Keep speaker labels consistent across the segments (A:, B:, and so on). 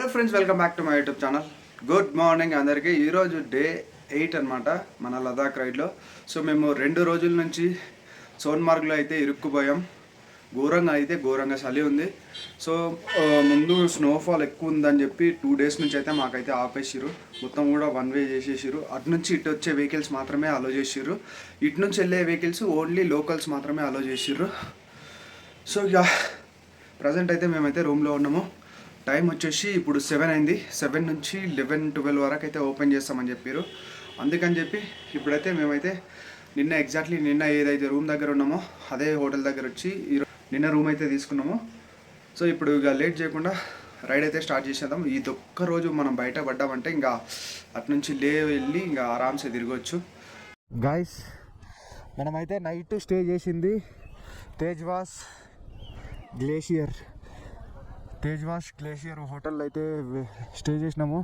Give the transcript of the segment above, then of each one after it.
A: Hello friends, welcome back to my YouTube channel. Good morning అందరికీ. ఈరోజు day 8 అనమాట మన లదాఖ్ రైడ్లో. సో మేము 2 రోజుల నుంచి సోన్మార్గ్లో అయితే ఇరుక్కుపోయాం. ఘోరంగా చలి ఉంది. సో ముందు స్నోఫాల్ ఎక్కువ ఉందని చెప్పి 2 days నుంచి అయితే మాకైతే ఆపేసిర్రు. మొత్తం కూడా 1 way చేసేసిర్రు. అటు నుంచి ఇటు వచ్చే వెహికల్స్ మాత్రమే అలో చేసిర్రు. ఇటు నుంచి వెళ్ళే వెహికల్స్ ఓన్లీ లోకల్స్ మాత్రమే అలో చేసిర్రు. సో ఇక ప్రజెంట్ అయితే మేమైతే రూమ్లో ఉన్నాము. టైం వచ్చేసి ఇప్పుడు 7 అయింది. 7 నుంచి 11-12 వరకు అయితే ఓపెన్ చేస్తామని చెప్పారు. అందుకని చెప్పి ఇప్పుడైతే మేమైతే నిన్న ఏదైతే రూమ్ దగ్గర ఉన్నామో అదే హోటల్ దగ్గర వచ్చి నిన్న రూమ్ అయితే తీసుకున్నాము. సో ఇప్పుడు ఇక లేట్ చేయకుండా రైడ్ అయితే స్టార్ట్ చేసేద్దాం. ఒక్క రోజు మనం బయట పడ్డామంటే ఇంకా అటు నుంచి వెళ్ళి ఇంకా ఆరామ్సే తిరగవచ్చు.
B: గాయస్, మనమైతే నైట్ స్టే చేసింది తేజ్వాస్ గ్లేషియర్ హోటల్ అయితే స్టే చేసినాము.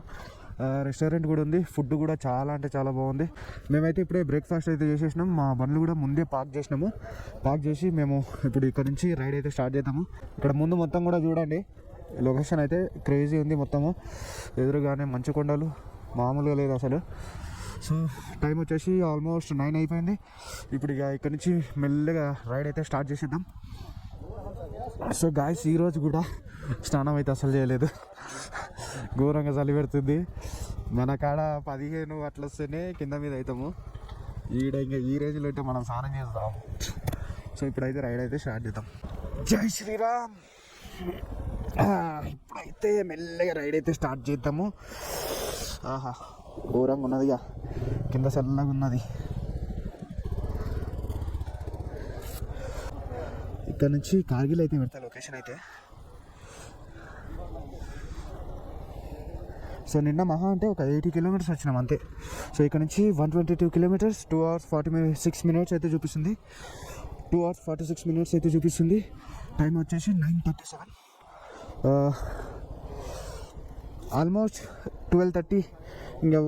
B: రెస్టారెంట్ కూడా ఉంది. ఫుడ్ కూడా చాలా అంటే చాలా బాగుంది. మేమైతే ఇప్పుడే బ్రేక్ఫాస్ట్ అయితే చేసేసినాం. మా బండ్లు కూడా ముందే పార్క్ చేసి మేము ఇప్పుడు ఇక్కడ నుంచి రైడ్ అయితే స్టార్ట్ చేద్దాము. ఇక్కడ ముందు మొత్తం కూడా చూడండి, లొకేషన్ అయితే క్రేజీ ఉంది. మొత్తము ఎదురుగానే మంచు కొండలు, మామూలుగా లేదు అసలు. సో టైం వచ్చేసి ఆల్మోస్ట్ 9 అయిపోయింది. ఇప్పుడు ఇక ఇక్కడ నుంచి మెల్లగా రైడ్ అయితే స్టార్ట్ చేసేద్దాం. సో గాయస్, ఈరోజు కూడా స్నానం అయితే అసలు చేయలేదు. ఘోరంగా చలి పెడుతుంది. మన కాడ 15 అట్లా వస్తేనే కింద మీద అవుతాము. ఇంకా ఈ రేంజ్లో అయితే మనం స్నానం చేస్తాము. సో ఇప్పుడైతే రైడ్ అయితే స్టార్ట్ చేద్దాం. జై శ్రీరామ్. ఇప్పుడైతే మెల్లగా రైడ్ అయితే స్టార్ట్ చేద్దాము. ఆహా, ఘోరంగా ఉన్నది. ఇక కింద చల్లగా ఉన్నది. ఇక్కడ నుంచి కార్గిల్ అయితే పెడతా లొకేషన్ అయితే. సో నిన్న మహా అంటే ఒక 80 kilometers వచ్చినాం అంతే. సో ఇక్కడ నుంచి 122 kilometers, 2 hours 46 minutes అయితే చూపిస్తుంది. 2 hours 46 minutes అయితే చూపిస్తుంది. టైం వచ్చేసి 9:37. ఆల్మోస్ట్ 12:30 ఇంకా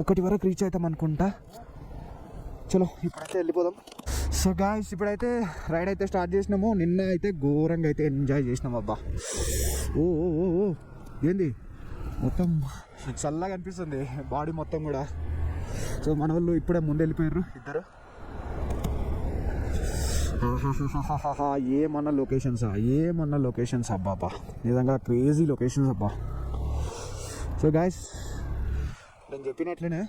B: 1 వరకు రీచ్ అవుతాం అనుకుంటా. చలో ఇప్పుడైతే వెళ్ళిపోదాం. సో గాయ్స్, ఇప్పుడైతే రైడ్ అయితే స్టార్ట్ చేసినాము. నిన్న అయితే ఘోరంగా అయితే ఎంజాయ్ చేసినాం. అబ్బా, ఓ ఓ ఓ ఓ ఏంది, మొత్తం చల్లగా అనిపిస్తుంది బాడీ మొత్తం కూడా. సో మన వాళ్ళు ఇప్పుడే ముందు వెళ్ళిపోయారు ఇద్దరు. ఏమన్నా లొకేషన్స్ అబ్బా, నిజంగా క్రేజీ లొకేషన్స్ అబ్బా. సో గాయ్స్, నేను చెప్పినట్లనే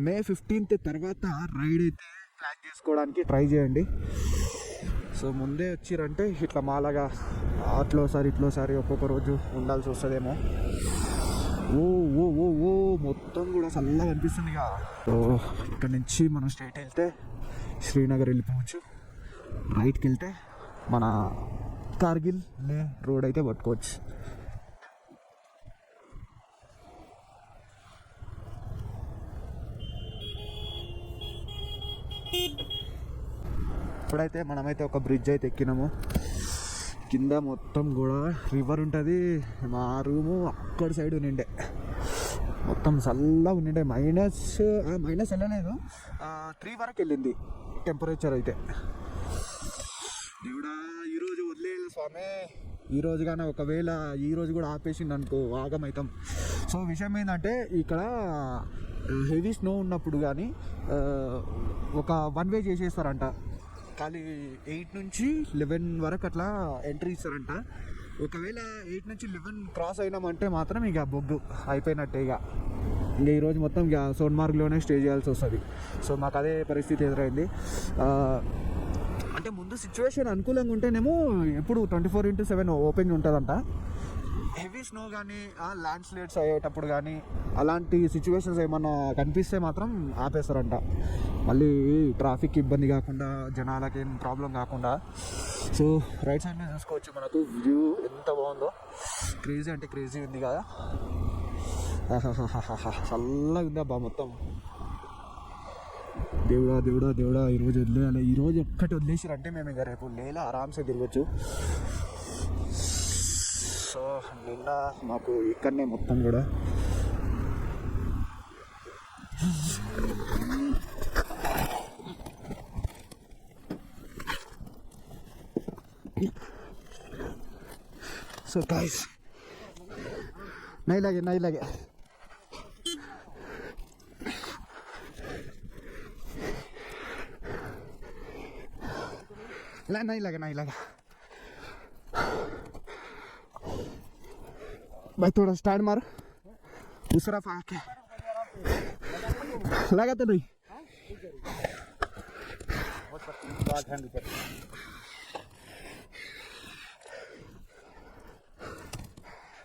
B: May 15th తర్వాత రైడ్ అయితే ప్లాన్ చేసుకోవడానికి ట్రై చేయండి. సో ముందే వచ్చిరంటే ఇట్లా మాలాగా ఇట్లోసారి ఒక్కొక్క రోజు ఉండాల్సి వస్తుందేమో. ఓ ఓ ఓ ఓ మొత్తం కూడా చల్లగా అనిపిస్తుంది ఇక. సో ఇక్కడ నుంచి మనం స్ట్రైట్ వెళ్తే శ్రీనగర్ వెళ్ళిపోవచ్చు. రైట్కి వెళ్తే మన కార్గిల్ లే రోడ్ అయితే పట్టుకోవచ్చు. ఇప్పుడైతే మనమైతే ఒక బ్రిడ్జ్ అయితే ఎక్కినాము. కింద మొత్తం కూడా రివర్ ఉంటుంది. మా రూము అక్కడ సైడ్ ఉండే మొత్తం చల్లగా ఉండే. మైనస్ వెళ్ళలేదు, 3 వరకు వెళ్ళింది టెంపరేచర్ అయితే. దేవుడా, ఈరోజు వదిలేదు స్వామి. ఈరోజు కానీ ఒకవేళ ఈరోజు కూడా ఆపేసింది అనుకో, ఆగమవుతాం. సో విషయం ఏంటంటే, ఇక్కడ హెవీ స్నో ఉన్నప్పుడు కానీ ఒక 1 way చేసేస్తారంట. ఖాళీ 8 నుంచి 11 వరకు అట్లా ఎంట్రీ ఇస్తారంట. ఒకవేళ 8 నుంచి 11 క్రాస్ అయినామంటే మాత్రం ఇక బొగ్గు అయిపోయినట్టే. ఇక ఈరోజు మొత్తం ఇక సోన్మార్గ్లోనే స్టే చేయాల్సి వస్తుంది. సో మాకు అదే పరిస్థితి ఎదురైంది. అంటే ముందు సిచ్యువేషన్ అనుకూలంగా ఉంటేనేమో ఎప్పుడు 24/7 ఓపెన్ ఉంటుందంట. హెవీ స్నో కానీ ల్యాండ్ స్లైడ్స్ అయ్యేటప్పుడు కానీ అలాంటి సిచ్యువేషన్స్ ఏమన్నా కనిపిస్తే మాత్రం ఆపేస్తారంట. మళ్ళీ ట్రాఫిక్ ఇబ్బంది కాకుండా, జనాలకి ఏం ప్రాబ్లం కాకుండా. సో రైట్ సైడ్లో చూసుకోవచ్చు, మనకు వ్యూ ఎంత బాగుందో. క్రేజీ అంటే క్రేజీ ఉంది కదా. చల్లగా ఉంది అబ్బా మొత్తం. దేవుడా ఈరోజు వదిలేయాలి. ఈరోజు ఒక్కటి వదిలేసారంటే మేము ఇక రేపు లేలా ఆరామ్సే తిరగచ్చు. సో నిన్న మాకు ఇక్కడనే మొత్తం కూడా సో గాయ్స్, नहीं लगे नहीं लगे नहीं लगा नहीं लगा भाई थोड़ा स्टार्ट मारो दूसरा आके लगा तो नहीं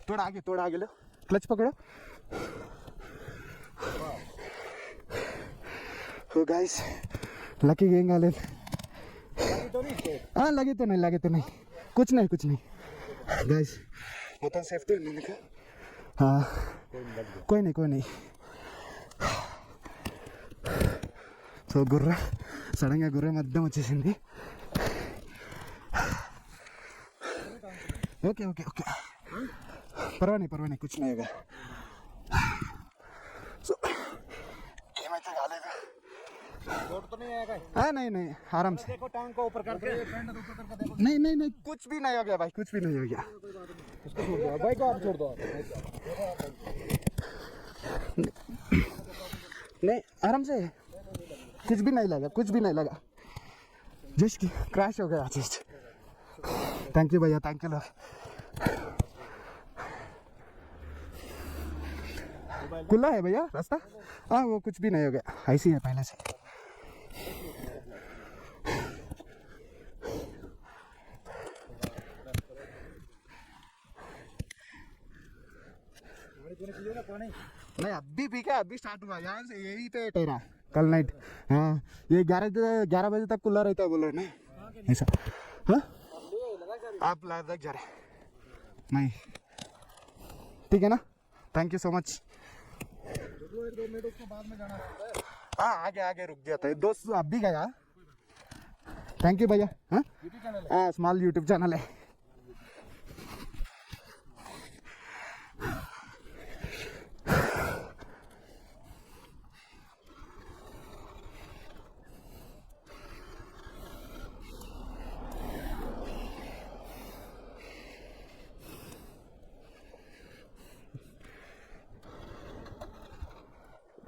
B: थोड़ा आगे लो क्लच पकड़ो हो गाइस लकी गेम गाले हाँ लगे तो नहीं कुछ नहीं गाइस మొత్తం సేఫ్టీ ఉంది నీకు कोई नहीं సో గుర్ర సడన్గా గుర్ర మధ్యం వచ్చేసింది ఓకే పర్వాలేదు कुछ नहीं होगा సో ఏమైతే కాలేదు नहीं आराम से
C: देखो टांग को ऊपर करके पेंट ऊपर करके देखो
B: नहीं कुछ भी नहीं हो गया भाई कुछ भी नहीं हो गया
C: उसको छोड़ दो भाई को आप छोड़ दो
B: नहीं आराम से कुछ भी नहीं लगा जस्ट क्रैश हो गया जस्ट थैंक यू भैया थैंक यू खुला है भैया रास्ता हाँ वो कुछ भी नहीं हो गया ऐसी है पहले से नहीं अभी पी क्या अभी स्टार्ट हुआ यहाँ से यही पे ठहरा कल नाइट हाँ ये 11 बजे तक खुला रहता है बोल रहे ना ऐसा हाँ आप लद्दाख जा रहे नहीं ठीक है ना थैंक यू सो मच हाँ आगे रुक जाता है दोस्त अब भी गया थैंक यू भैया हाँ स्मॉल यूट्यूब चैनल है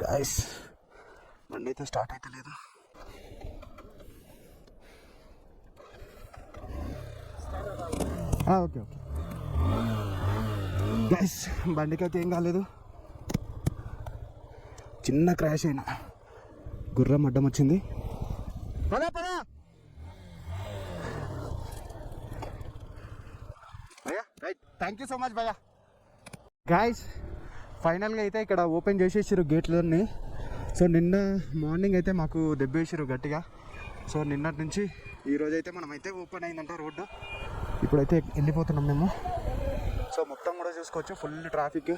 B: गाइस బండి అయితే స్టార్ట్ అయితే లేదు ఓకే గైస్ బండికి అయితే ఏం కాలేదు చిన్న క్రాష్ అయినా గుర్రం అడ్డం వచ్చింది పదా భయ్యా right thank you so much భయ్యా గైస్ ఫైనల్గా అయితే ఇక్కడ ఓపెన్ చేసేసారు గేట్లన్నీ సో నిన్న మార్నింగ్ అయితే మాకు దెబ్బేసారు గట్టిగా సో నిన్నటి నుంచి ఈరోజు అయితే మనమైతే ఓపెన్ అయిందంట రోడ్డు ఇప్పుడైతే వెళ్ళిపోతున్నాం మేము సో మొత్తం కూడా చూసుకోవచ్చు ఫుల్ ట్రాఫిక్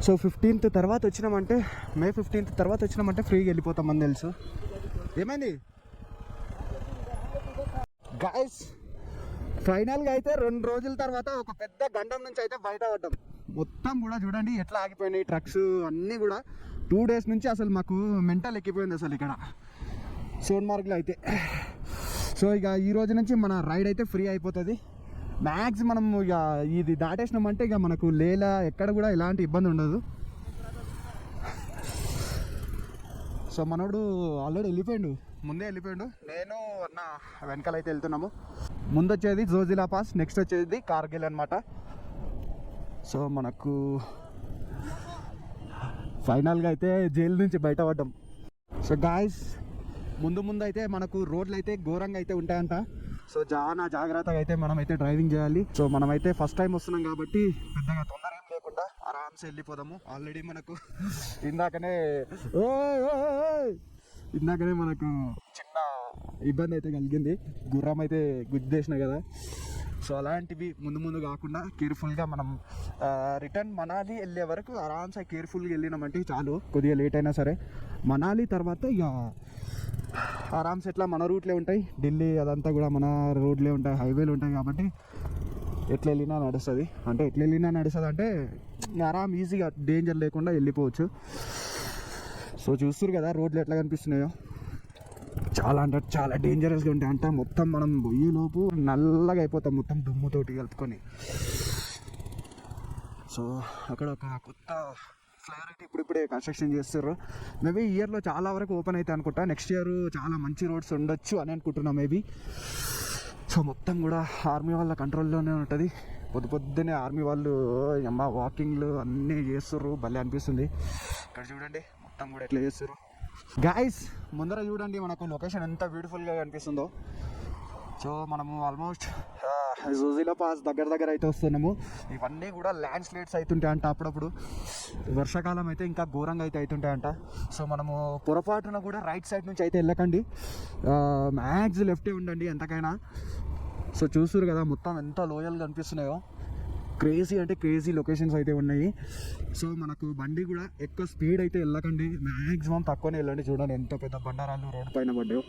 B: సో 15th తర్వాత వచ్చినామంటే మే 15th తర్వాత వచ్చినామంటే ఫ్రీగా వెళ్ళిపోతామని తెలుసు ఏమైంది గాయస్ ఫైనల్గా అయితే 2 రోజుల తర్వాత ఒక పెద్ద గండం నుంచి అయితే బయట పడ్డాం మొత్తం కూడా చూడండి ఎట్లా ఆగిపోయినాయి ట్రక్స్ అన్నీ కూడా 2 days నుంచి అసలు మాకు మెంటల్ ఎక్కిపోయింది అసలు ఇక్కడ సోన్మార్గ్లో అయితే సో ఇక ఈ రోజు నుంచి మన రైడ్ అయితే ఫ్రీ అయిపోతుంది మ్యాక్స్ మనం ఇక ఇది దాటేసినామంటే ఇక మనకు లేలా ఎక్కడ కూడా ఎలాంటి ఇబ్బంది ఉండదు సో మనోడు ఆల్రెడీ ముందే వెళ్ళిపోయాడు నేను అన్న వెనకాల అయితే వెళ్తున్నాము ముందు వచ్చేది జోజిలా పాస్ నెక్స్ట్ వచ్చేది కార్గిల్ అనమాట సో మనకు ఫైనల్గా అయితే జైలు నుంచి బయటపడ్డాం సో గాయస్ ముందు అయితే మనకు రోడ్లు అయితే ఘోరంగా అయితే ఉంటాయంట సో చాలా జాగ్రత్తగా అయితే మనం అయితే డ్రైవింగ్ చేయాలి సో మనమైతే ఫస్ట్ టైం వస్తున్నాం కాబట్టి పెద్దగా తొందర ఏం లేకుండా ఆరామ్సే వెళ్ళిపోదాము ఆల్రెడీ మనకు ఇందాకనే మనకు చిన్న ఇబ్బంది అయితే కలిగింది గుర్రం అయితే గుద్దేసిన కదా సో అలాంటివి ముందు కాకుండా కేర్ఫుల్గా మనం రిటర్న్ మనాలి వెళ్ళే వరకు ఆరామ్సే కేర్ఫుల్గా వెళ్ళినామంటే చాలు కొద్దిగా లేట్ అయినా సరే మనాలి తర్వాత ఇక ఆరామ్సే ఎట్లా మన రూట్లే ఉంటాయి ఢిల్లీ అదంతా కూడా మన రోడ్లే ఉంటాయి హైవేలు ఉంటాయి కాబట్టి ఎట్లా వెళ్ళినా నడుస్తుంది అంటే ఆరామ్ ఈజీగా డేంజర్ లేకుండా వెళ్ళిపోవచ్చు సో చూస్తారు కదా రోడ్లు ఎట్లా కనిపిస్తున్నాయో చాలా అంటే చాలా డేంజరస్గా ఉంటాయి అంట మొత్తం మనం పోయేలోపు నల్లగా అయిపోతాం మొత్తం దుమ్ముతోటి కలుపుకొని సో అక్కడ ఒక కొత్త ఫ్లైఓవర్ అయితే ఇప్పుడిప్పుడే కన్స్ట్రక్షన్ చేస్తారు. మేబీ ఈ ఇయర్లో చాలా వరకు ఓపెన్ అయితే అనుకుంటా. నెక్స్ట్ ఇయర్ చాలా మంచి రోడ్స్ ఉండొచ్చు అని అనుకుంటున్నా మేబీ. సో మొత్తం కూడా ఆర్మీ వాళ్ళ కంట్రోల్లోనే ఉంటుంది. పొద్దున్నే ఆర్మీ వాళ్ళు అమ్మ వాకింగ్లు అన్నీ చేస్తారు, భలే అనిపిస్తుంది. ఇక్కడ చూడండి మొత్తం కూడా ఎట్లా చేస్తారు. గాయస్ ముందర చూడండి మనకు లొకేషన్ ఎంత బ్యూటిఫుల్గా కనిపిస్తుందో. సో మనము ఆల్మోస్ట్ జోజిలా పాస్ దగ్గర అయితే వస్తున్నాము. ఇవన్నీ కూడా ల్యాండ్ స్లైడ్స్ అవుతుంటాయంట అప్పుడప్పుడు. వర్షాకాలం అయితే ఇంకా ఘోరంగా అయితే అవుతుంటాయంట. సో మనము పొరపాటున కూడా రైట్ సైడ్ నుంచి అయితే వెళ్ళకండి, మ్యాక్స్ లెఫ్టే ఉండండి ఎంతకైనా. సో చూస్తున్నారు కదా మొత్తం ఎంత లోయల్గా కనిపిస్తున్నాయో. క్రేజీ అంటే క్రేజీ లొకేషన్స్ అయితే ఉన్నాయి. సో మనకు బండి కూడా ఎక్కువ స్పీడ్ అయితే వెళ్ళకండి, మ్యాక్సిమం తక్కువనే వెళ్ళండి. చూడండి ఎంత పెద్ద బండారాలు రోడ్డు పైన పడ్డాయో.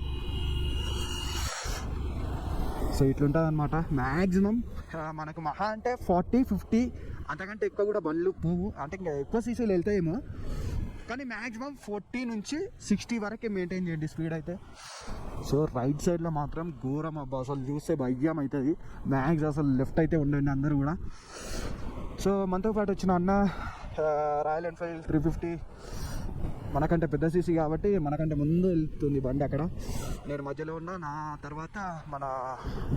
B: సో ఇట్లుంటుంది అనమాట. మ్యాక్సిమం మనకు మహా అంటే 40-50 అంతకంటే ఎక్కువ కూడా బండ్లు పోవు. అంటే ఇంకా ఎక్కువ సీసీలు వెళ్తాయేమో, కానీ మ్యాక్సిమం 40 నుంచి 60 వరకే మెయింటైన్ చేయండి స్పీడ్ అయితే. సో రైట్ సైడ్లో మాత్రం ఘోరం అబ్బా, అసలు చూస్తే భయం అవుతుంది. మ్యాక్స్ అసలు లెఫ్ట్ అయితే ఉండండి అందరూ కూడా. సో మనతో పాటు వచ్చిన అన్న రాయల్ ఎన్ఫీల్డ్ 350 మనకంటే పెద్ద సీసీ కాబట్టి మనకంటే ముందు వెళ్తుంది బండి. అక్కడ నేను మధ్యలో ఉన్నా, నా తర్వాత మన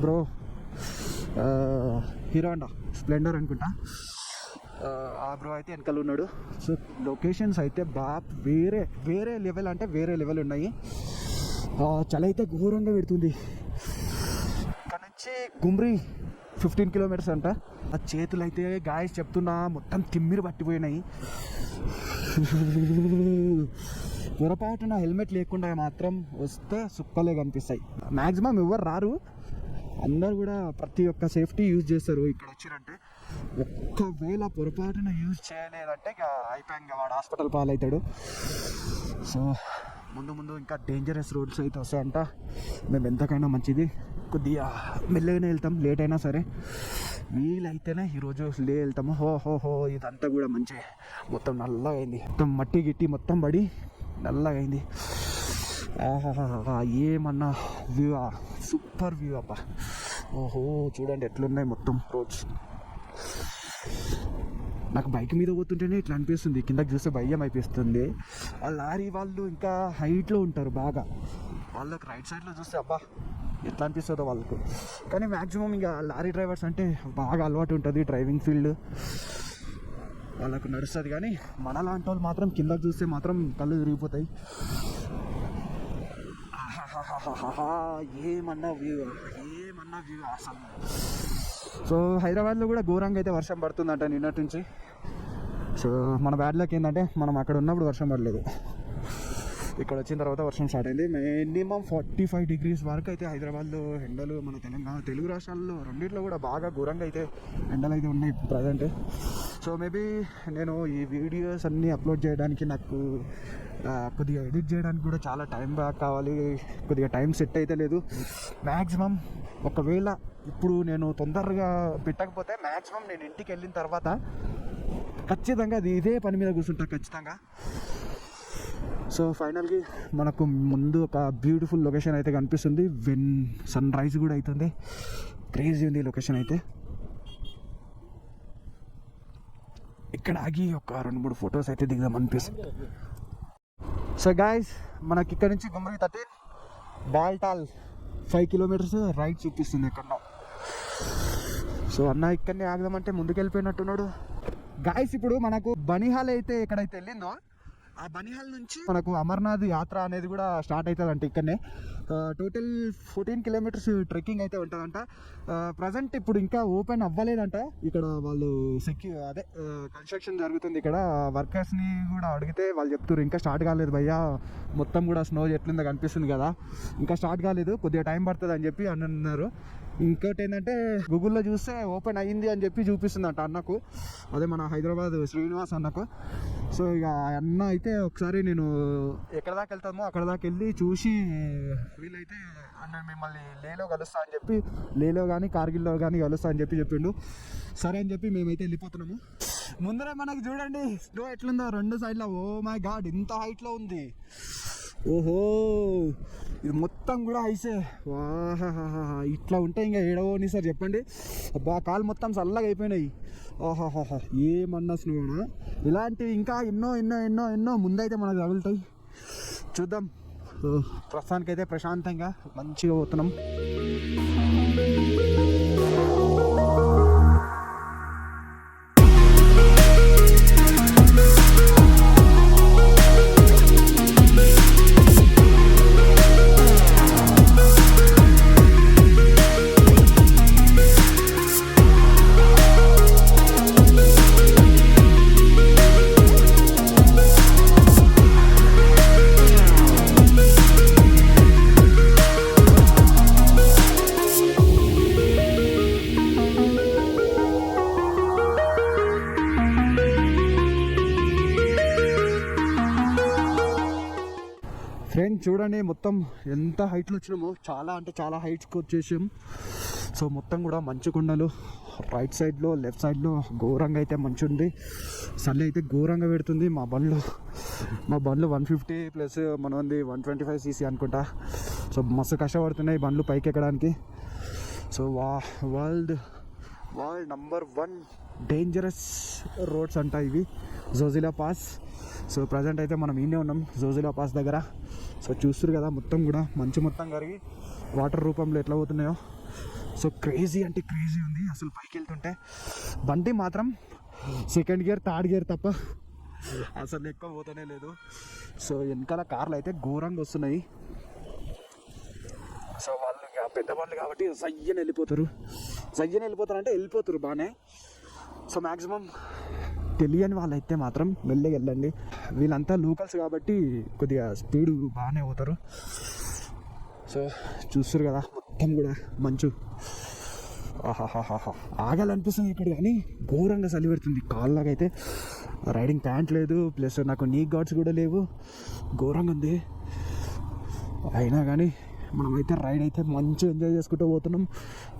B: బ్రో హీరో హోండా స్ప్లెండర్ అనుకుంటా, ఆ బ్రో అయితే వెనకాల ఉన్నాడు. సో లొకేషన్స్ అయితే వేరే లెవెల్ అంటే వేరే లెవెల్ ఉన్నాయి. చలి అయితే ఘోరంగా పెడుతుంది. ఇక్కడ నుంచి గుమ్రీ 15 కిలోమీటర్స్ అంట. ఆ చేతులు అయితే గాయస్ చెప్తున్నా మొత్తం తిమ్మిరి పట్టిపోయినాయి. పొరపాటున హెల్మెట్ లేకుండా మాత్రం వస్తే సుక్కలే కనిపిస్తాయి. మ్యాక్సిమం ఎవరు రారు, అందరు కూడా ప్రతి ఒక్క సేఫ్టీ యూజ్ చేస్తారు ఇక్కడ వచ్చిరంటే. ఒక్కవేళ పొరపాటున యూజ్ చేయలేదంటే ఇక అయిపోయాక వాడు హాస్పిటల్ పాలవుతాడు. సో ముందు ఇంకా డేంజరస్ రోడ్స్ అయితే వస్తాయంట. మేము ఎంతకైనా మంచిది కొద్దిగా మెల్లగానే వెళ్తాం, లేట్ అయినా సరే. వీలైతేనే ఈరోజు వెళ్తాము. హో ఇదంతా కూడా మంచి మొత్తం నల్లగా అయింది, మొత్తం మట్టి గిట్టి మొత్తం పడి నల్లగా అయింది. ఆహాహా ఏమన్నా వ్యూ, సూపర్ వ్యూ అబ్బా. ఓహో చూడండి ఎట్లున్నాయి మొత్తం రోడ్స్. నాకు బైక్ మీద పోతుంటేనే ఇట్లా అనిపిస్తుంది, కిందకి చూస్తే భయం అయిపిస్తుంది. ఆ లారీ వాళ్ళు ఇంకా హైట్లో ఉంటారు బాగా, వాళ్ళకి రైట్ సైడ్లో చూస్తే అబ్బా ఎట్లా అనిపిస్తుందో వాళ్ళకు. కానీ మ్యాక్సిమం ఇంకా లారీ డ్రైవర్స్ అంటే బాగా అలవాటు ఉంటుంది, డ్రైవింగ్ ఫీల్డ్ వాళ్ళకు నడుస్తుంది. కానీ మన లాంటి వాళ్ళు మాత్రం కిందకి చూస్తే మాత్రం కళ్ళు తిరిగిపోతాయి. ఏమన్నా వ్యూ అసలు. సో హైదరాబాద్లో కూడా ఘోరంగా అయితే వర్షం పడుతుందంట నిన్నటి నుంచి. సో మన బ్యాడ్ లక్ ఏంటంటే మనం అక్కడ ఉన్నప్పుడు వర్షం పడలేదు, ఇక్కడ వచ్చిన తర్వాత వర్షం స్టార్ట్ అయింది. మినిమం 45 degrees వరకు అయితే హైదరాబాద్లో ఎండలు. మన తెలుగు రాష్ట్రాల్లో రెండింటిలో కూడా బాగా ఘోరంగా అయితే ఎండలు అయితే ఉన్నాయి ప్రజెంట్. సో మేబీ నేను ఈ వీడియోస్ అన్నీ అప్లోడ్ చేయడానికి నాకు కొద్దిగా ఎడిట్ చేయడానికి కూడా చాలా టైం కావాలి, కొద్దిగా టైం సెట్ అయితే లేదు. మ్యాక్సిమం ఒకవేళ ఇప్పుడు నేను తొందరగా పెట్టకపోతే మ్యాక్సిమం నేను ఇంటికి వెళ్ళిన తర్వాత ఖచ్చితంగా ఇదే పని మీద కూర్చుంటా ఖచ్చితంగా. సో ఫైనల్గా మనకు ముందు ఒక బ్యూటిఫుల్ లొకేషన్ అయితే కనిపిస్తుంది. సన్ రైజ్ కూడా అవుతుంది, క్రేజీ ఉంది లొకేషన్ అయితే. ఇక్కడ ఆగి ఒక 2-3 ఫొటోస్ అయితే దిగుదాం అనిపిస్తుంది. సో గాయస్ మనకి ఇక్కడ నుంచి గుమ్రీ 13 బాల్టాల్ 5 kilometers రైట్ చూపిస్తుంది ఎక్కడో. సో అన్న ఇక్కడనే ఆగదామంటే ముందుకు వెళ్ళిపోయినట్టున్నాడు. గాయస్ ఇప్పుడు మనకు బనిహాల్ అయితే ఎక్కడైతే వెళ్ళిందో ఆ బనిహాల్ నుంచి మనకు అమర్నాథ్ యాత్ర అనేది కూడా స్టార్ట్ అవుతుంది అంటే ఇక్కడనే. టోటల్ 14 kilometers ట్రెక్కింగ్ అయితే ఉంటుందంట. ప్రజెంట్ ఇప్పుడు ఇంకా ఓపెన్ అవ్వలేదంట. ఇక్కడ వాళ్ళు కన్స్ట్రక్షన్ జరుగుతుంది. ఇక్కడ వర్కర్స్ని కూడా అడిగితే వాళ్ళు చెప్తారు ఇంకా స్టార్ట్ కాలేదు భయ్యా, మొత్తం కూడా స్నో ఎట్లుందో కనిపిస్తుంది కదా, ఇంకా స్టార్ట్ కాలేదు, కొద్దిగా టైం పడుతుంది అని చెప్పి అన్నారు. ఇంకోటి ఏంటంటే గూగుల్లో చూస్తే ఓపెన్ అయ్యింది అని చెప్పి చూపిస్తుందంట అన్నకు, అదే మన హైదరాబాద్ శ్రీనివాస్ అన్నకు. సో ఇక అన్న అయితే ఒకసారి నేను ఎక్కడ దాకా వెళ్తామో అక్కడ దాకా వెళ్ళి చూసి వీలైతే అన్న మిమ్మల్ని లేలో కలుస్తా అని చెప్పి, లేలో కానీ కార్గిల్లో కానీ కలుస్తా అని చెప్పి చెప్పిండు. సరే అని చెప్పి మేమైతే వెళ్ళిపోతున్నాము. ముందరే మనకు చూడండి స్నో ఎట్లుందో 2 sides. ఓ మై గాడ్ ఇంత హైట్లో ఉంది. ఓహో ఇది మొత్తం కూడా ఐసే. వాహా ఇట్లా ఉంటే ఇంకా ఏడవని సార్ చెప్పండి. అబ్బా కాలు మొత్తం చల్లగా అయిపోయినాయి. ఆహాహా ఏమన్నా స్నోనా. ఇలాంటివి ఇంకా ఎన్నో ఎన్నో ఎన్నో ఎన్నో ముందైతే మనకు తగులుతాయి. చూద్దాం. ప్రస్తుతానికైతే ప్రశాంతంగా మంచిగా పోతున్నాం. ఫ్రెండ్స్ చూడండి మొత్తం ఎంత హైట్లో వచ్చినామో, చాలా అంటే చాలా హైట్స్కి వచ్చేసాం. సో మొత్తం కూడా మంచు కొండలు, రైట్ సైడ్లో లెఫ్ట్ సైడ్లో ఘోరంగా అయితే మంచు ఉంది. చలి అయితే ఘోరంగా పెడుతుంది. మా బండ్లు 150 ప్లస్ మనది 125 cc అనుకుంటా. సో మస్తు కష్టపడుతున్నాయి బండ్లు పైకి ఎక్కడానికి. So world number 1 dangerous roads అంట ఇవి, జోజిలా పాస్. సో ప్రజెంట్ అయితే మనం ఈయనే ఉన్నాం జోజిలా పాస్ దగ్గర. సో చూస్తారు కదా మొత్తం కూడా మంచు మొత్తం కరిగి వాటర్ రూపంలో ఎట్లా పోతున్నాయో. సో క్రేజీ అంటే క్రేజీ ఉంది అసలు. పైకి వెళ్తుంటే బండి మాత్రం సెకండ్ గేర్ థర్డ్ గేర్ తప్ప అసలు ఎక్కువ పోతూనే లేదు. సో వెనకాల కార్లు అయితే ఘోరంగా వస్తున్నాయి. సో వాళ్ళు పెద్ద వాళ్ళు కాబట్టి సయ్యని వెళ్ళిపోతారు అంటే వెళ్ళిపోతారు బాగానే. సో మ్యాక్సిమం తెలియని వాళ్ళైతే మాత్రం మెల్లగా వెళ్ళండి. వీళ్ళంతా లోకల్స్ కాబట్టి కొద్దిగా స్పీడ్ బాగానే పోతారు. సో చూస్తారు కదా మొత్తం కూడా మంచు. ఆహాహాహా ఆగాలనిపిస్తుంది ఇక్కడ, కానీ ఘోరంగా చలి పెడుతుంది. కాళ్ళకి అయితే రైడింగ్ ప్యాంట్ లేదు, ప్లస్ నాకు నీ గార్డ్స్ కూడా లేవు. ఘోరంగా ఉంది. అయినా కానీ మనమైతే రైడ్ అయితే మంచిగా ఎంజాయ్ చేసుకుంటూ పోతున్నాం.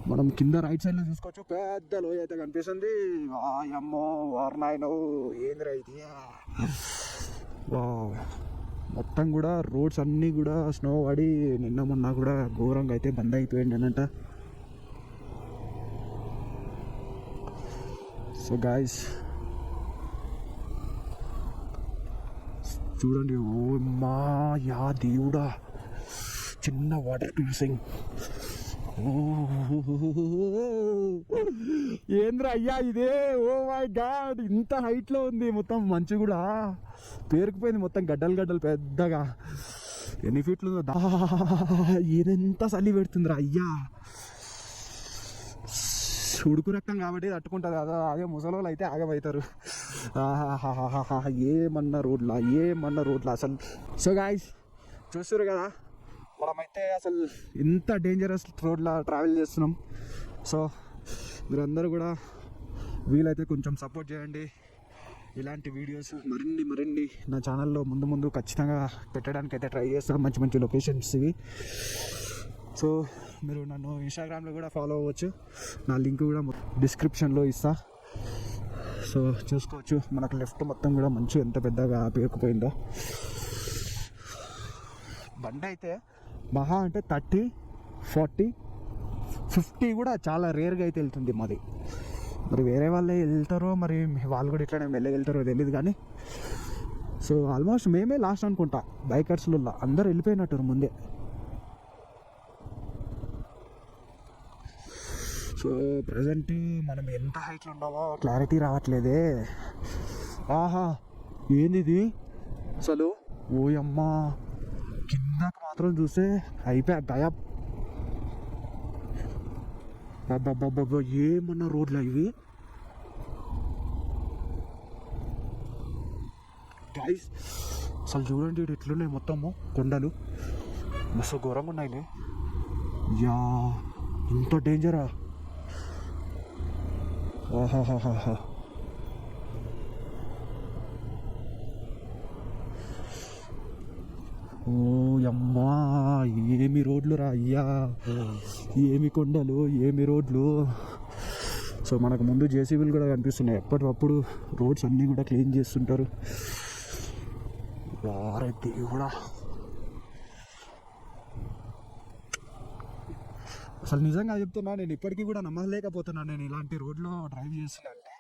B: మనం కింద రైట్ సైడ్లో చూసుకోవచ్చు, పెద్ద లోయ అయితే కనిపిస్తుంది. అమ్మో వారణాయనో ఏంద్రా ఇది. మొత్తం కూడా రోడ్స్ అన్నీ కూడా స్నో పడి నిన్న మొన్న కూడా ఘోరంగా అయితే బంద్ అయిపోయింది అనంట. సో గాయస్ చూడండి. ఓ మా యా దేవుడా, చిన్న వాటర్ క్రూసింగ్. ఏంద్రా అయ్యా ఇదే. ఓ మై గాడ్, ఇంత హైట్లో ఉంది మొత్తం. మంచు కూడా పేరుకుపోయింది మొత్తం, గడ్డలు పెద్దగా. ఎన్ని ఫీట్లు ఉందో ఎంత చలి పెడుతుందిరా అయ్యా. ఉడుకు రక్తం కాబట్టి తట్టుకుంటుంది కదా. అదే ముసలోళ్ళు అయితే ఆగమవుతారు. ఏమన్నా రోడ్లా అసలు. సో గాయ్స్ చూస్తారు కదా మనమైతే అసలు ఇంత డేంజరస్ రోడ్లా ట్రావెల్ చేస్తున్నాం. సో మీరందరూ కూడా వీలైతే కొంచెం సపోర్ట్ చేయండి. ఇలాంటి వీడియోస్ మరిన్ని నా ఛానల్లో ముందు ఖచ్చితంగా పెట్టడానికి అయితే ట్రై చేస్తాను. మంచి లొకేషన్స్ ఇవి. సో మీరు నన్ను ఇన్స్టాగ్రామ్లో కూడా ఫాలో అవ్వచ్చు. నా లింక్ కూడా డిస్క్రిప్షన్లో ఇస్తా. సో చూసుకోవచ్చు మనకు లెఫ్ట్ మొత్తం కూడా మంచు ఎంత పెద్దగా పేరుకుపోయిందో. బండి అయితే మహా అంటే 30, 40, 50 కూడా చాలా రేర్గా అయితే వెళ్తుంది మాది. మరి వేరే వాళ్ళే వెళ్తారో, మరి వాళ్ళు కూడా ఇట్లానే వెళ్ళగెళ్తారో తెలియదు కానీ. సో ఆల్మోస్ట్ మేమే లాస్ట్ అనుకుంటా బైకర్స్లో. అందరూ వెళ్ళిపోయినట్టు ముందే. సో ప్రజెంట్ మనం ఎంత హైట్లో ఉన్నామో క్లారిటీ రావట్లేదే. ఆహా ఏంది అసలు. ఓయమ్మా కిందకి మాత్రం చూస్తే అయిపోయా గయా. బాబా ఏమన్నా రోడ్లు ఇవి గైస్. అసలు చూడండి ఎట్లున్నాయి మొత్తము కొండలు, మస్తు ఘోరంగా ఉన్నాయిలే. యా ఇంత డేంజరా. ఆహాహాహా ఓ అమ్మా ఏమి రోడ్లు రా అయ్యా, ఏమి కొండలు, ఏమి రోడ్లు. సో మనకు ముందు జేసీబీలు కూడా కనిపిస్తున్నాయి. ఎప్పటికప్పుడు రోడ్స్ అన్నీ కూడా క్లీన్ చేస్తుంటారు. వారే దేవుడా, అసలు నిజంగా చెప్తున్నా నేను ఇప్పటికీ కూడా నమ్మలేకపోతున్నాను నేను ఇలాంటి రోడ్లో డ్రైవ్ చేస్తున్నా అంటే.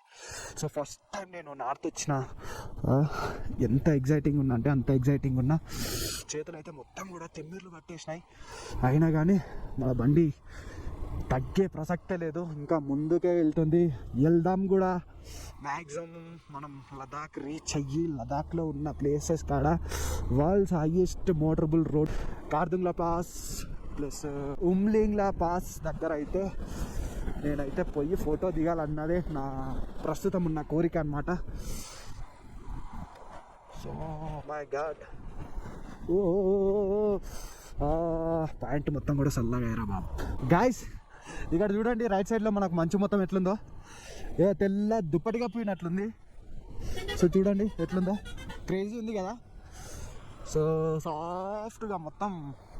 B: సో ఫస్ట్ టైం నేను నార్త్ వచ్చిన ఎంత ఎగ్జైటింగ్ ఉన్నా అంటే అంత ఎగ్జైటింగ్ ఉన్నా. చేతులు అయితే మొత్తం కూడా తిమ్మిర్లు పట్టేసినాయి. అయినా కానీ మన బండి తగ్గే ప్రసక్తే లేదు, ఇంకా ముందుకే వెళ్తుంది. వెళ్దాం కూడా మ్యాక్సిమం మనం లదాఖ్ రీచ్ అయ్యి లదాఖ్లో ఉన్న ప్లేసెస్ కాడ world's highest motorable road Khardung La pass plus Umlingla pass దగ్గర అయితే నేనైతే పోయి ఫోటో దిగాలన్నదే నా ప్రస్తుతం ఉన్న కోరిక అన్నమాట. So my God, oh pant మొత్తం కూడా చల్లగా అయ్యారా బాబు. గాయస్ ఇక్కడ చూడండి రైట్ సైడ్లో మనకు మంచు మొత్తం ఎట్లుందో, తెల్ల దుప్పటిగా పోయినట్లుంది. సో చూడండి ఎట్లుందో, క్రేజీ ఉంది కదా. సో సాఫ్ట్గా మొత్తం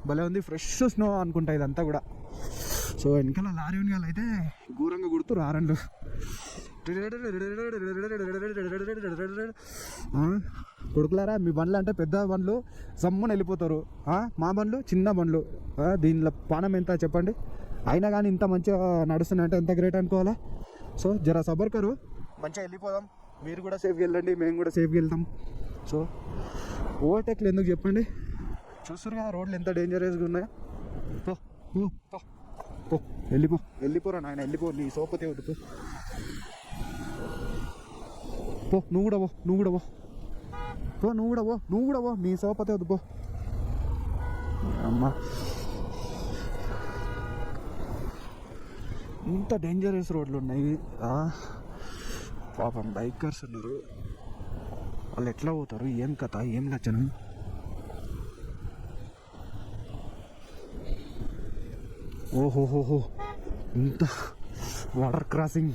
B: భలే ఉంది, ఫ్రెష్ స్నో అనుకుంటా ఇదంతా కూడా. సో వెనకాల లారీ ఉనియాలు అయితే ఘోరంగా గుర్తు రారండు. కొడుకులారా, మీ బండ్లు అంటే పెద్ద బండ్లు సమ్మున వెళ్ళిపోతారు, మా బండ్లు చిన్న బండ్లు. దీనిలో పానం ఎంత చెప్పండి. అయినా కానీ ఇంత మంచిగా నడుస్తున్నాయంటే ఎంత గ్రేట్ అనుకోవాలా. సో జరా సబర్ కరు, మంచిగా వెళ్ళిపోదాం. మీరు కూడా సేఫ్గా వెళ్ళండి, మేము కూడా సేఫ్గా వెళ్తాం. సో ఓవర్టేక్లు ఎందుకు చెప్పండి, చూస్తారు కదా రోడ్లు ఎంత డేంజరస్గా ఉన్నాయో. వెళ్ళిపోరా నాయన, వెళ్ళిపో, నీ సోపతే వద్దు. పో నువ్వు కూడా పో, నీ సోపతే వద్దు పో. అమ్మా ఇంత డేంజరస్ రోడ్లు ఉన్నాయి. పాపం బైకర్స్ ఉన్నారు, వాళ్ళు ఎట్లా పోతారు, ఏం కథ, ఏం లక్షణం. ఓహోహోహో, ఇంత వాటర్ క్రాసింగ్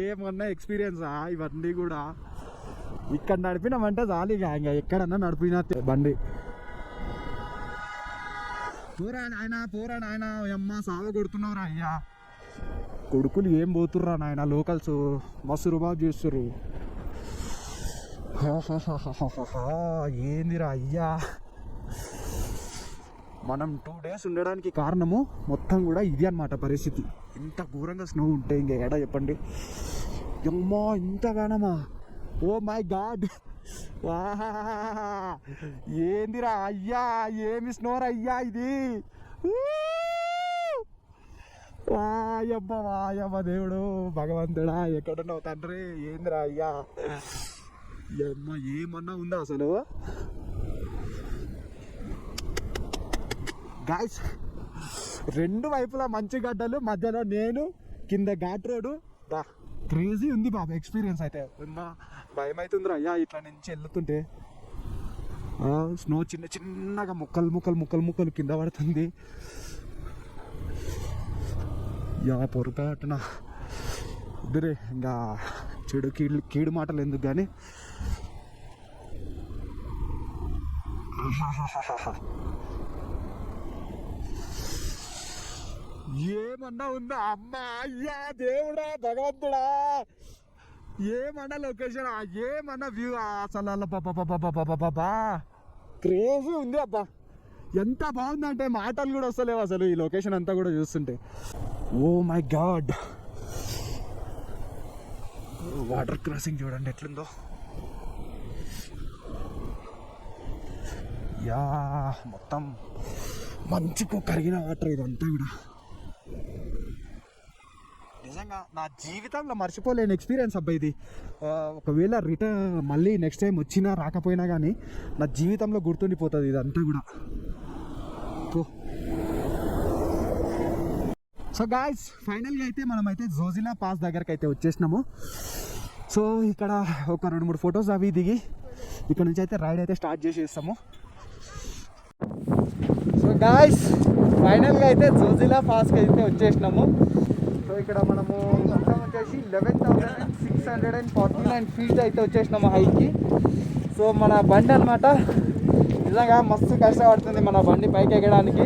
B: ఏమన్నా ఎక్స్పీరియన్సా ఇవన్నీ కూడా. ఇక్కడ నడిపినామంటే చాలు ఇక, ఇంకా ఎక్కడన్నా నడిపినా బండి. పోరా నాయన అమ్మ సాగ కొడుతున్నావురా అయ్యా. కొడుకులు ఏం పోతుర్రా నాయన, లోకల్స్ మస్తు రుబాబు చేస్తుర్రు. ఏందిరా అయ్యా, మనం 2 days ఉండడానికి కారణము మొత్తం కూడా ఇది అన్నమాట పరిస్థితి. ఇంత ఘోరంగా స్నో ఉంటే ఇంకా ఏడా చెప్పండి. అమ్మా ఇంతగానమా, ఓ మై గాడ్, ఏందిరా అయ్యా, ఏమి స్నోర్ అయ్యా ఇది. వాయమ్మ దేవుడు భగవంతుడా, ఎక్కడున్నావు తండ్రి, ఏందిరా అయ్యా. అమ్మ ఏమన్నా ఉందా అసలు. గాయస్ రెండు వైపులా మంచి గడ్డలు, మధ్యలో నేను, కింద ఘాట్ రోడ్డు. క్రేజీ ఉంది బాబా ఎక్స్పీరియన్స్ అయితే. భయం అవుతుందిరా అయ్యా ఇట్లా నుంచి వెళ్తుంటే. స్నో చిన్న చిన్నగా ముక్కలు కింద పడుతుంది. యా పొరపాటున ఇద్దరే ఇంకా కీడు మాటలు ఎందుకు కానీ. ఏమన్నా ఉందా అమ్మా, అయ్యా దేవుడా భగవంతుడా, ఏమన్నా లొకేషన్, ఏమన్నా వ్యూ అసలు బాబా క్రేజీ ఉంది అబ్బా. ఎంత బాగుందంటే మాటలు కూడా వస్తలేవు అసలు ఈ లొకేషన్ అంతా కూడా చూస్తుంటే. Oh my God, water crossing చూడండి ఎట్లుందో. యా మొత్తం మంచుకు కరిగిన వాటర్ ఇదంతా కూడా. నిజంగా నా జీవితంలో మర్చిపోలేని ఎక్స్పీరియన్స్ అబ్బా ఇది. ఒకవేళ రిటర్న్ మళ్ళీ నెక్స్ట్ టైం వచ్చినా రాకపోయినా కానీ నా జీవితంలో గుర్తుండిపోతుంది ఇదంతా కూడా. సో గాయ్స్ ఫైనల్గా అయితే మనమైతే జోజిలా పాస్ దగ్గరకు అయితే వచ్చేసినాము. సో ఇక్కడ ఒక 2-3 ఫొటోస్ అవి దిగి ఇక్కడ నుంచి అయితే రైడ్ అయితే స్టార్ట్ చేసేస్తాము. సో గాయ్స్ ఫైనల్గా అయితే జోజిలా పాస్కి అయితే వచ్చేసినాము. సో ఇక్కడ మనము మొత్తం వచ్చేసి 11,649 ఫీట్ అయితే వచ్చేసినాము హైట్కి. సో మన బండి అనమాట నిజంగా మస్తు కష్టపడుతుంది మన బండి పైకి ఎక్కడానికి.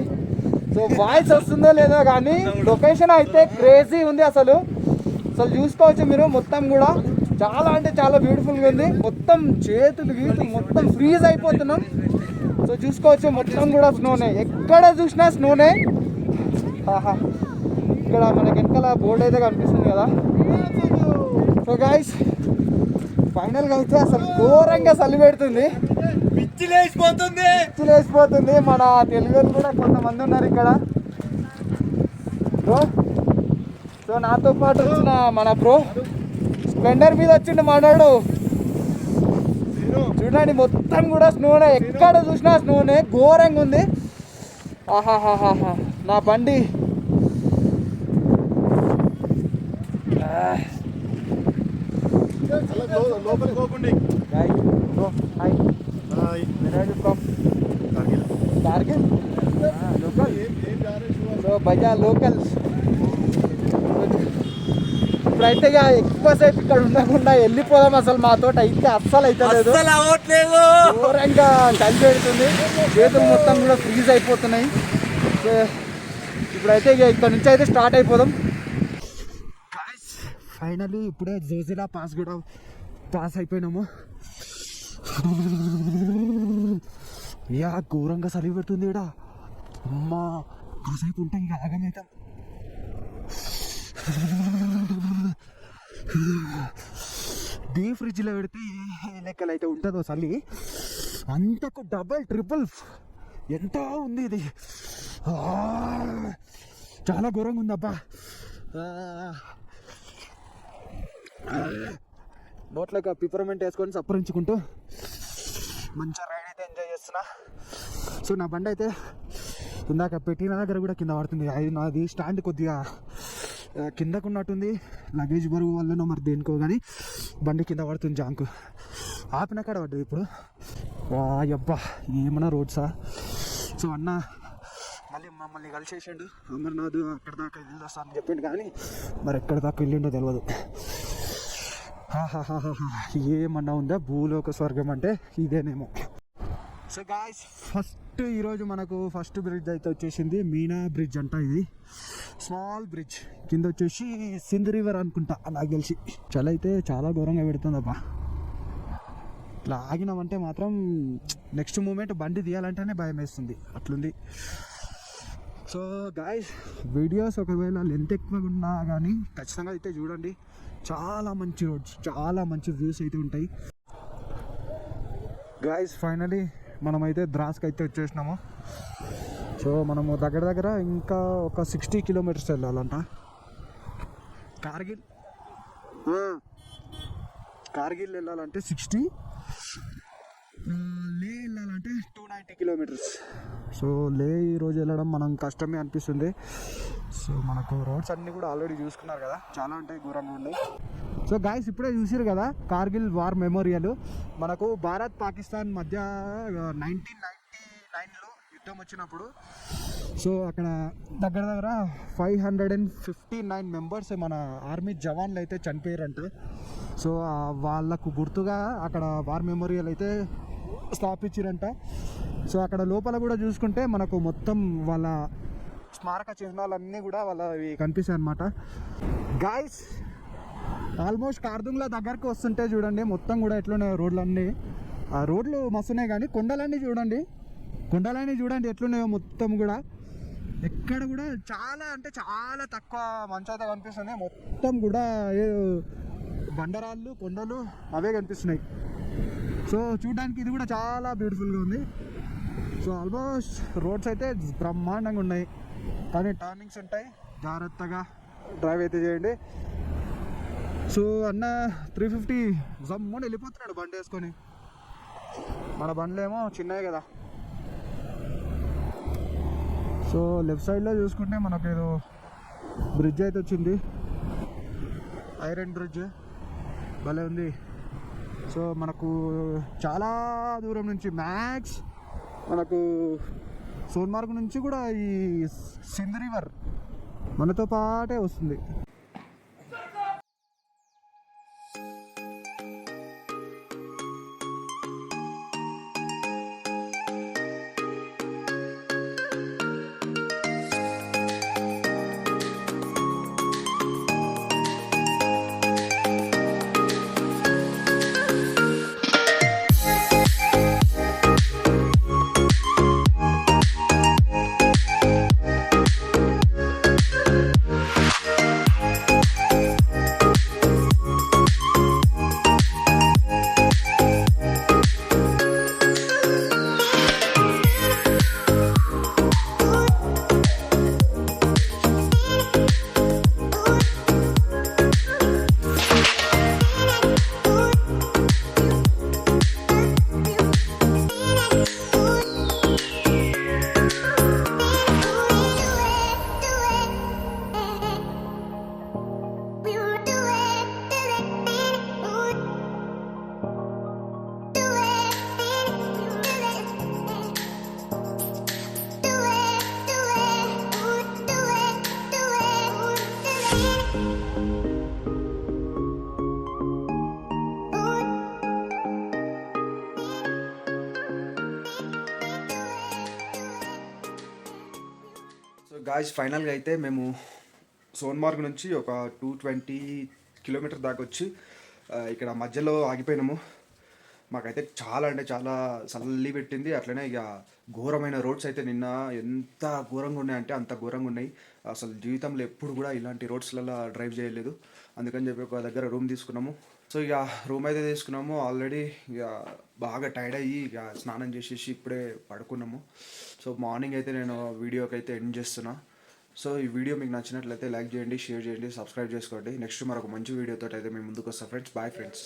B: సో వాయిస్ వస్తుందో లేదో కానీ లొకేషన్ అయితే క్రేజీ ఉంది అసలు. చూసుకోవచ్చు మీరు, మొత్తం కూడా చాలా అంటే చాలా బ్యూటిఫుల్గా ఉంది. మొత్తం చేతులు మొత్తం ఫ్రీజ్ అయిపోతున్నాం. సో చూసుకోవచ్చు మొత్తం కూడా స్నోనే, ఎక్కడ చూసినా స్నోనే. ఇక్కడ మనకి వెనకాల బోర్డు అయితే కనిపిస్తుంది కదా. సో గైస్ ఫైనల్గా అయితే అసలు ఘోరంగా చలి పెడుతుంది, పిచ్చి లేచిపోతుంది. మన తెలుగు కూడా కొంతమంది ఉన్నారు ఇక్కడ బ్రో. సో నాతో పాటు వచ్చిన మన బ్రో స్ప్లెండర్ మీద వచ్చిండు మనోడు. చూడండి మొత్తం కూడా స్నోనే, ఎక్కడ చూసినా స్నోనే, ఘోరంగా ఉంది. ఆహాహాహా నా బండి కార్గిల్ లోకల్. సో బజా లోకల్స్. ఇప్పుడైతే ఇక ఎక్కువసేపు ఇక్కడ ఉండకుండా వెళ్ళిపోదాం. అసలు మాతో అయితే అస్సలు అయితే లేదు, ఘోరంగా చలి పెడుతుంది, చేతులు మొత్తం కూడా ఫ్రీజ్ అయిపోతున్నాయి. సో ఇప్పుడైతే ఇక ఇక్కడ నుంచి అయితే స్టార్ట్ అయిపోదాం. ఫైనల్లీ ఇప్పుడే జోజిలా పాస్ కూడా పాస్ అయిపోయినాము. యా ఘోరంగా చలి పెడుతుంది ఇక్కడ. అమ్మా కాసేపు ఉంటాం ఇక ఆగమవుతాం. డీ ఫ్రిడ్జ్లో పెడితే ఏ లెక్కలు అయితే ఉంటుందో చలి, అంతకు డబల్ ట్రిపుల్ ఎంత ఉంది ఇది. చాలా ఘోరంగా ఉందబ్బా. నోట్లోకి పిపర్మెంట్ వేసుకొని సప్పరించుకుంటూ మంచిగా రైడ్ అయితే ఎంజాయ్ చేస్తున్నా. సో నా బండి అయితే ఇందాక పెట్టిన దగ్గర కూడా కింద పడుతుంది. అది నాది స్టాండ్ కొద్దిగా కిందకు ఉన్నట్టుంది, లగేజ్ బరువు వల్లనో మరి దేనికో కానీ బండి కింద పడుతుంది. జాంకు ఆపిన కాడ పడ్డది ఇప్పుడు. అబ్బా ఏమన్నా రోడ్సా. సో అన్న మళ్ళీ మమ్మల్ని కలిసేసిండు, అమర్నాథ్ అక్కడ దాకా వెళ్ళొస్తా అని చెప్పిండు, కానీ మరి ఎక్కడ దాకా వెళ్ళిండో తెలియదు. ఏమన్నా ఉందా భూలోక స్వర్గం అంటే ఇదేనేమో. సో గాయ్స్ ఫస్ట్ ఈరోజు మనకు ఫస్ట్ బ్రిడ్జ్ అయితే వచ్చేసింది మీనా బ్రిడ్జ్ అంట. ఇది స్మాల్ బ్రిడ్జ్, కింద వచ్చేసి సింధ్ రివర్ అనుకుంటా నాకు తెలిసి. చలి అయితే చాలా ఘోరంగా పెడుతుందబ్బా. ఇట్లా ఆగినామంటే మాత్రం నెక్స్ట్ మూమెంట్ బండి తీయాలంటేనే భయం వేస్తుంది, అట్లుంది. సో గాయ్స్ వీడియోస్ ఒకవేళ లెంత్ ఎక్కువగా ఉన్నా కానీ ఖచ్చితంగా అయితే చూడండి, చాలా మంచి రోడ్స్, చాలా మంచి వ్యూస్ అయితే ఉంటాయి. గాయ్స్ ఫైనలీ మనమైతే ద్రాస్కి అయితే వచ్చేసినాము. సో మనము దగ్గర దగ్గర ఇంకా ఒక 60 కిలోమీటర్స్ వెళ్ళాలంట. కార్గిల్ వెళ్ళాలంటే 60, లే వెళ్ళాలంటే 290 కిలోమీటర్స్. సో లే ఈరోజు వెళ్ళడం మనం కష్టమే అనిపిస్తుంది. సో మనకు రోడ్స్ అన్నీ కూడా ఆల్రెడీ చూసుకున్నారు కదా, చాలా ఉంటాయి, ఘోరంగా ఉన్నాయి. సో గాయస్ ఇప్పుడే చూసారు కదా కార్గిల్ వార్ మెమోరియల్. మనకు భారత్ పాకిస్తాన్ మధ్య 1999లో యుద్ధం వచ్చినప్పుడు సో అక్కడ దగ్గర దగ్గర 559 మెంబర్స్ మన ఆర్మీ జవాన్లు అయితే చనిపోయారంట. సో వాళ్ళకు గుర్తుగా అక్కడ వార్ మెమోరియల్ అయితే స్థాపించారంట. సో అక్కడ లోపల కూడా చూసుకుంటే మనకు మొత్తం వాళ్ళ స్మారక చిహ్నాలన్నీ కూడా వాళ్ళవి కనిపిస్తాయి అన్నమాట. గాయస్ ఆల్మోస్ట్ కార్దుంగ్లా దగ్గరకు వస్తుంటే చూడండి మొత్తం కూడా ఎట్లున్నాయి రోడ్లన్నీ. ఆ రోడ్లు మస్తున్నాయి కానీ కొండలన్నీ చూడండి ఎట్లున్నాయో మొత్తం కూడా. ఎక్కడ కూడా చాలా అంటే చాలా తక్కువ మంచు అయితే కనిపిస్తుంది, మొత్తం కూడా బండరాళ్ళు కొండలు అవే కనిపిస్తున్నాయి. సో చూడడానికి ఇది కూడా చాలా బ్యూటిఫుల్గా ఉంది. సో ఆల్మోస్ట్ రోడ్స్ అయితే బ్రహ్మాండంగా ఉన్నాయి, కానీ టర్నింగ్స్ ఉంటాయి, జాగ్రత్తగా డ్రైవ్ అయితే చేయండి. సో అన్న 350 జమ్ముని వెళ్ళిపోతున్నాడు బండి వేసుకొని. మన బండ్లు ఏమో చిన్నవి కదా. సో లెఫ్ట్ సైడ్లో చూసుకుంటే మనకు ఏదో బ్రిడ్జ్ అయితే వచ్చింది, ఐరన్ బ్రిడ్జ్, భలే ఉంది. సో మనకు చాలా దూరం నుంచి మ్యాక్స్ మనకు సోన్మార్గ్ నుంచి కూడా ఈ సింధ్ రివర్ మనతో పాటే వస్తుంది.
A: గాయస్ ఫైనల్గా అయితే మేము సోన్మార్గ్ నుంచి ఒక 220 కిలోమీటర్ దాకా వచ్చి ఇక్కడ మధ్యలో ఆగిపోయినాము. మాకైతే చాలా అంటే చాలా చల్లి పెట్టింది. అట్లనే ఇక ఘోరమైన రోడ్స్ అయితే నిన్న ఎంత ఘోరంగా ఉన్నాయంటే అంత ఘోరంగా ఉన్నాయి. అసలు జీవితంలో ఎప్పుడు కూడా ఇలాంటి రోడ్స్లలో డ్రైవ్ చేయలేదు. అందుకని చెప్పి ఒక దగ్గర రూమ్ తీసుకున్నాము. సో ఇక రూమ్ అయితే తీసుకున్నాము. ఆల్రెడీ ఇక బాగా టైర్డ్ అయ్యి ఇక స్నానం చేసేసి ఇప్పుడే పడుకున్నాము. సో మార్నింగ్ అయితే నేను వీడియోకి అయితే ఎండ్ చేస్తున్నా. సో ఈ వీడియో మీకు నచ్చినట్లయితే లైక్ చేయండి, షేర్ చేయండి, సబ్స్క్రైబ్ చేసుకోండి. నెక్స్ట్ మరొక మంచి వీడియోతో అయితే మేము ముందుకు వస్తాం ఫ్రెండ్స్. Bye friends.